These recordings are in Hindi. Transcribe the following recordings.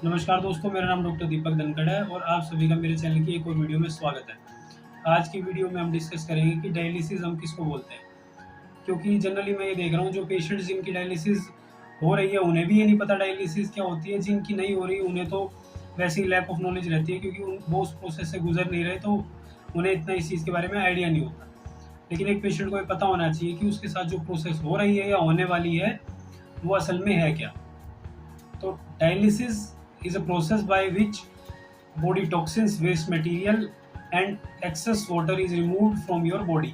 नमस्कार दोस्तों, मेरा नाम डॉक्टर दीपक धनखड़ है और आप सभी का मेरे चैनल की एक और वीडियो में स्वागत है। आज की वीडियो में हम डिस्कस करेंगे कि डायलिसिस हम किसको बोलते हैं। क्योंकि जनरली मैं ये देख रहा हूँ, जो पेशेंट्स जिनकी डायलिसिस हो रही है उन्हें भी ये नहीं पता डायलिसिस क्या होती है। जिनकी नहीं हो रही उन्हें तो वैसे ही लैक ऑफ नॉलेज रहती है, क्योंकि वो उस प्रोसेस से गुजर नहीं रहे, तो उन्हें इतना इस चीज़ के बारे में आइडिया नहीं होता। लेकिन एक पेशेंट को ये पता होना चाहिए कि उसके साथ जो प्रोसेस हो रही है या होने वाली है वो असल में है क्या। तो dialysis is a process by which body toxins, waste material and excess water is removed from your body।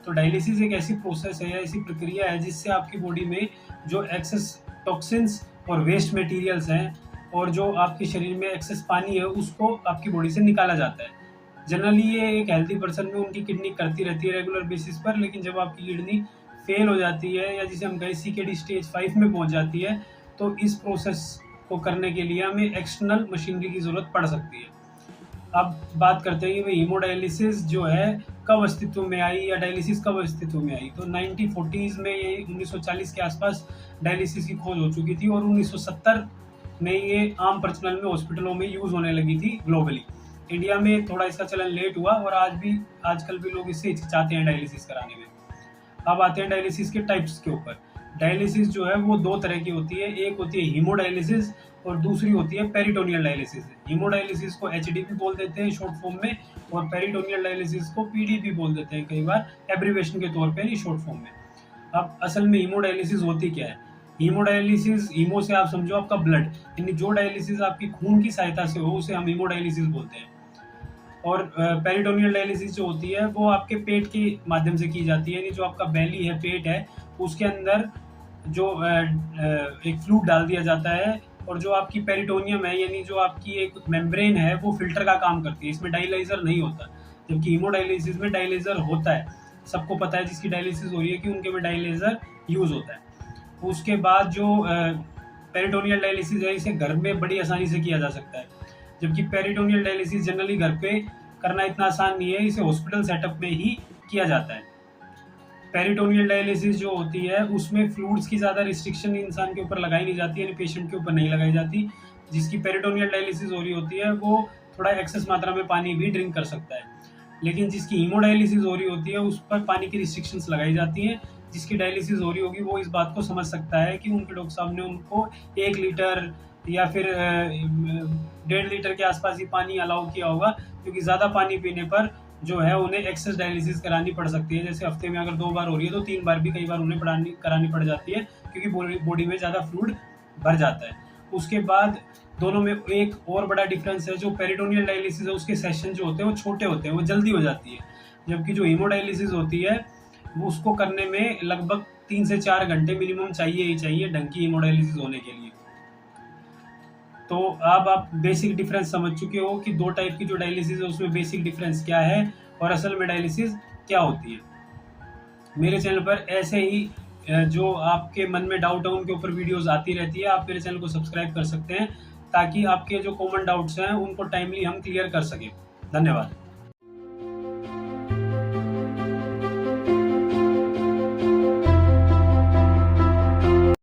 तो डायलिसिस एक ऐसी प्रोसेस है या ऐसी प्रक्रिया है जिससे आपकी बॉडी में जो एक्सेस टॉक्सिन्स और वेस्ट मटेरियल्स हैं और जो आपके शरीर में एक्सेस पानी है उसको आपकी बॉडी से निकाला जाता है। जनरली ये एक हेल्थी पर्सन में उनकी किडनी करती रहती है रेगुलर बेसिस पर, लेकिन जब आपकी किडनी फेल हो जाती है या जिसे हम कहें CKD स्टेज 5 में पहुंच जाती है, तो इस प्रोसेस को करने के लिए हमें एक्सटर्नल मशीनरी की ज़रूरत पड़ सकती है। अब बात करते हैं कि भाई हीमोडायलिसिस जो है कब अस्तित्व में आई या डायलिसिस कब अस्तित्व में आई। तो 1940s में, ये 1940 के आसपास डायलिसिस की खोज हो चुकी थी और 1970 में ये आम प्रचलन में हॉस्पिटलों में यूज़ होने लगी थी ग्लोबली। इंडिया में थोड़ा इसका चलन लेट हुआ और आजकल भी लोग इससे हिचकिचाते हैं डायलिसिस कराने में। अब आते हैं डायलिसिस के टाइप्स के ऊपर। डायलिसिस जो है वो दो तरह की होती है, एक होती है हीमोडायलिसिस और दूसरी होती है पेरिटोनियल डायलिसिस। हीमोडायलिसिस को HDP बोल देते हैं शॉर्ट फॉर्म में, और पेरिटोनियल डायलिसिस को PDP बोल देते हैं कई बार एब्रीवेशन के तौर पे, नहीं शॉर्ट फॉर्म में। अब असल में हीमोडायलिसिस होती क्या है। हीमोडायलिसिस, हीमो से आप समझो आपका ब्लड, यानी जो डायलिसिस आपकी खून की सहायता से हो उसे हम हीमोडायलिसिस बोलते हैं। और पेरिटोनियल डायलिसिस जो होती है वो आपके पेट के माध्यम से की जाती है, यानी जो आपका बेली है, पेट है, उसके अंदर जो एक फ्लूइड डाल दिया जाता है और जो आपकी पेरिटोनियम है, यानी जो आपकी एक मेम्ब्रेन है, वो फिल्टर का काम करती है। इसमें डायलाइजर नहीं होता, जबकि हीमोडायलिसिस में डायलाइजर होता है। सबको पता है जिसकी डायलिसिस हो रही है कि उनके में डायलाइजर यूज होता है। उसके बाद जो पेरिटोनियल डायलिसिस है, इसे घर में बड़ी आसानी से किया जा सकता है, जबकि पेरिटोनियल डायलिसिस जनरली घर पे करना इतना आसान नहीं है, इसे हॉस्पिटल सेटअप में ही किया जाता है। पेरिटोनियल डायलिसिस जो होती है उसमें फ्लूइड्स की ज़्यादा रिस्ट्रिक्शन इंसान के ऊपर लगाई नहीं जाती, यानी पेशेंट के ऊपर नहीं लगाई जाती। जिसकी पेरिटोनियल डायलिसिस हो रही होती है वो थोड़ा एक्सेस मात्रा में पानी भी ड्रिंक कर सकता है, लेकिन जिसकी हीमोडायलिसिस हो रही होती है उस पर पानी की रिस्ट्रिक्शंस लगाई जाती हैं। जिसकी डायलिसिस हो रही होगी वो इस बात को समझ सकता है कि उनके डॉक्टर साहब ने उनको 1 लीटर या फिर 1.5 लीटर के आसपास ही पानी अलाउ किया होगा, क्योंकि ज़्यादा पानी पीने पर जो है उन्हें एक्सेस डायलिसिस करानी पड़ सकती है। जैसे हफ्ते में अगर 2 बार हो रही है तो 3 बार भी कई बार उन्हें करानी पड़ जाती है, क्योंकि बॉडी में ज़्यादा फ्लूइड भर जाता है। उसके बाद दोनों में एक और बड़ा डिफरेंस है, जो पेरिटोनियल डायलिसिस है उसके सेशन जो होते हैं वो छोटे होते हैं, वो जल्दी हो जाती है, जबकि जो हीमोडायलिसिस होती है वो उसको करने में लगभग 3 से 4 घंटे मिनिमम चाहिए ही चाहिए ढंग की हीमोडायलिसिस होने के लिए। तो अब आप बेसिक डिफरेंस समझ चुके हो कि 2 टाइप की जो डायलिसिस है उसमें बेसिक डिफरेंस क्या है और असल में डायलिसिस क्या होती है। मेरे चैनल पर ऐसे ही जो आपके मन में डाउट है उनके ऊपर वीडियोस आती रहती है। आप मेरे चैनल को सब्सक्राइब कर सकते हैं ताकि आपके जो कॉमन डाउट्स हैं उनको टाइमली हम क्लियर कर सकें। धन्यवाद।